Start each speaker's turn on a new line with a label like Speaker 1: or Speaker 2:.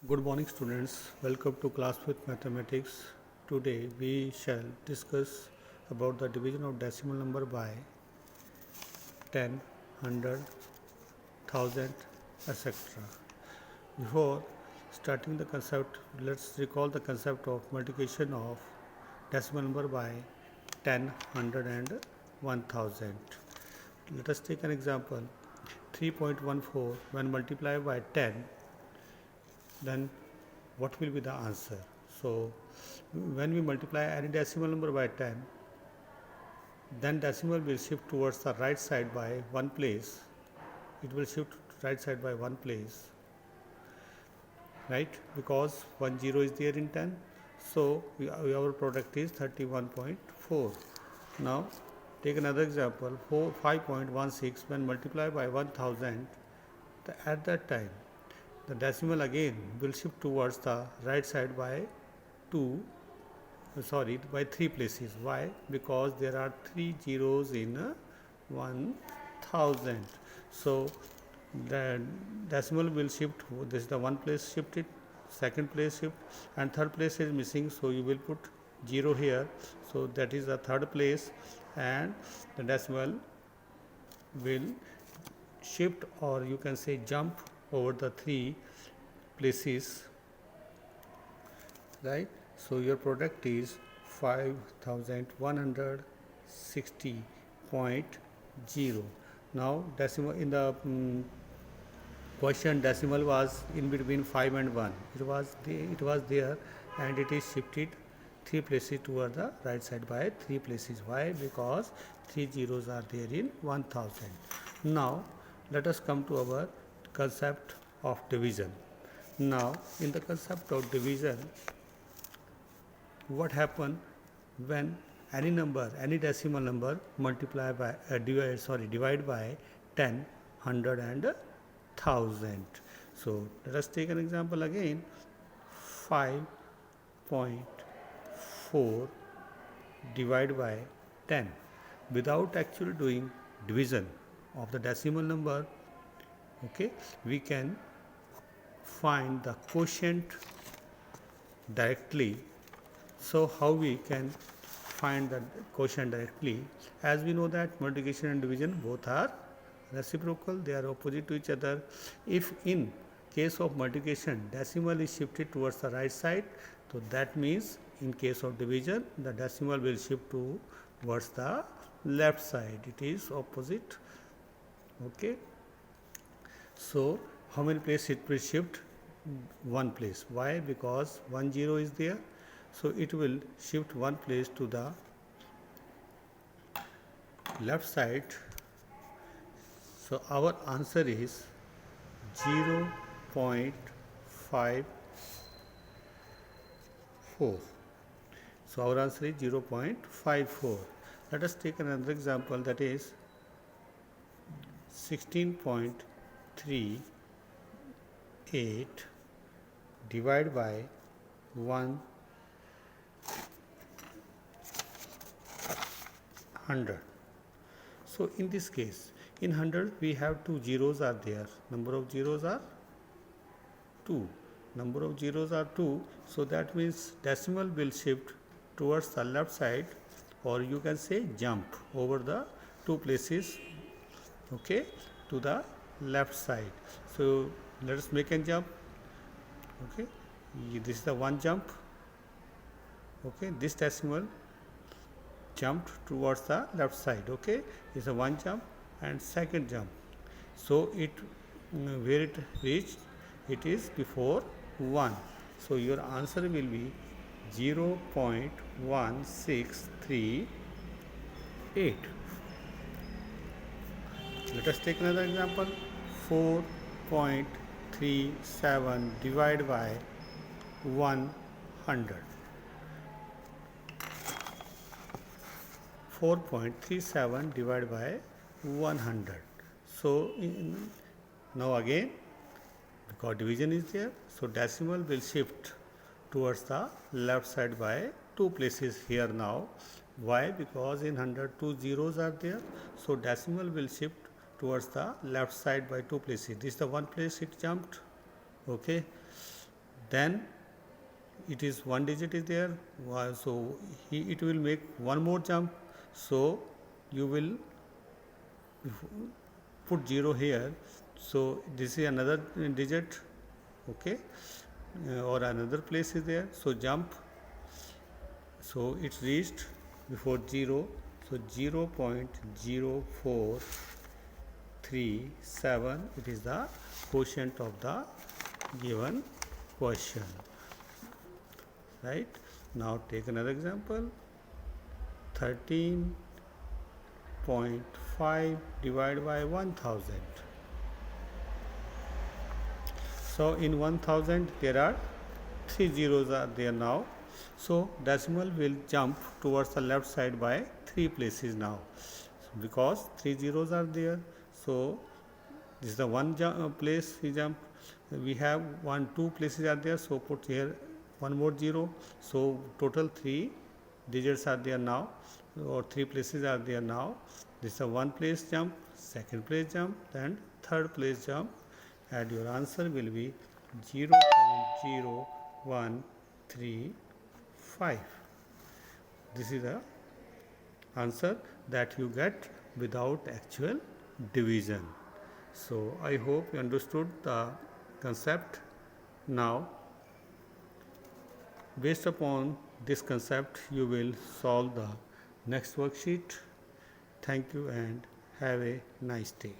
Speaker 1: Good morning, students. Welcome to class with mathematics. Today we shall discuss about the division of decimal number by 10, 100, 1000, etc. Before starting the concept, let's recall the concept of multiplication of decimal number by 10, 100 and 1000. Let us take an example. 3.14 when multiplied by 10, then what will be the answer? So when we multiply any decimal number by 10, then decimal will shift towards the right side by one place. It will shift right side by one place, right? Because 10 is there in 10. So our product is 31.4. Now take another example. 5.16 when multiplied by 1000, at that time the decimal again will shift towards the right side by by 3 places. Why? Because there are 3 zeros in 1000. So the decimal will shift. This is the one place shifted, second place shift, and third place is missing. So you will put 0 here. So that is the third place, and the decimal will shift, or you can say jump over the 3 places, right? So your product is 5160.0. Now decimal in the question, decimal was in between 5 and 1. It was there, and it is shifted 3 places toward the right side by 3 places. Why? Because 3 zeros are there in 1000. Now let us come to our concept of division. Now in the concept of division, what happen when any number, any decimal number multiply by divide by 10, 100 and 1000. So let us take an example again. 5.4 divided by 10. Without actually doing division of the decimal number, okay, we can find the quotient directly. So how we can find the quotient directly? As we know that multiplication and division both are reciprocal, they are opposite to each other. If in case of multiplication decimal is shifted towards the right side, so that means in case of division the decimal will shift towards the left side. It is opposite. Okay. So how many places it will shift? One place. Why? Because 10 is there. So it will shift one place to the left side. So our answer is 0.54. So our answer is 0.54. Let us take another example, that is 16.38 divided by 100. So in this case, in 100 we have 2 zeros are there. Number of zeros are 2. Number of zeros are 2. So that means decimal will shift towards the left side, or you can say jump over the 2 places, okay, to the left side. So let us make a jump. Okay, this is the one jump. Okay, this decimal jumped towards the left side. Okay, is a one jump and second jump. So it where it reached, it is before 1. So your answer will be 0.1638. Let us take another example. 4.37 divided by 100. 4.37 divided by 100. So now again, because division is there, so decimal will shift towards the left side by 2 places here now. Why? Because in 100 2 zeros are there, so decimal will shift towards the left side by 2 places. This is the one place it jumped. Okay, then it is one digit is there, so it will make one more jump, so you will put 0 here, so this is another digit, okay, or another place is there, so jump, so it's reached before 0, so 0.0437, it is the quotient of the given question. Right, now take another example, 13.5 divided by 1000. So in 1000 there are 3 zeros are there now, so decimal will jump towards the left side by 3 places now, because 3 zeros are there, so this is the one place we jump, we have 2 places are there, so put here one more 0, so total 3 digits are there now, or 3 places are there now. This is a one place jump, second place jump, and third place jump, and your answer will be 0.0135. This is the answer that you get without actual division. So I hope you understood the concept. Now based upon this concept you will solve the next worksheet. Thank you and have a nice day.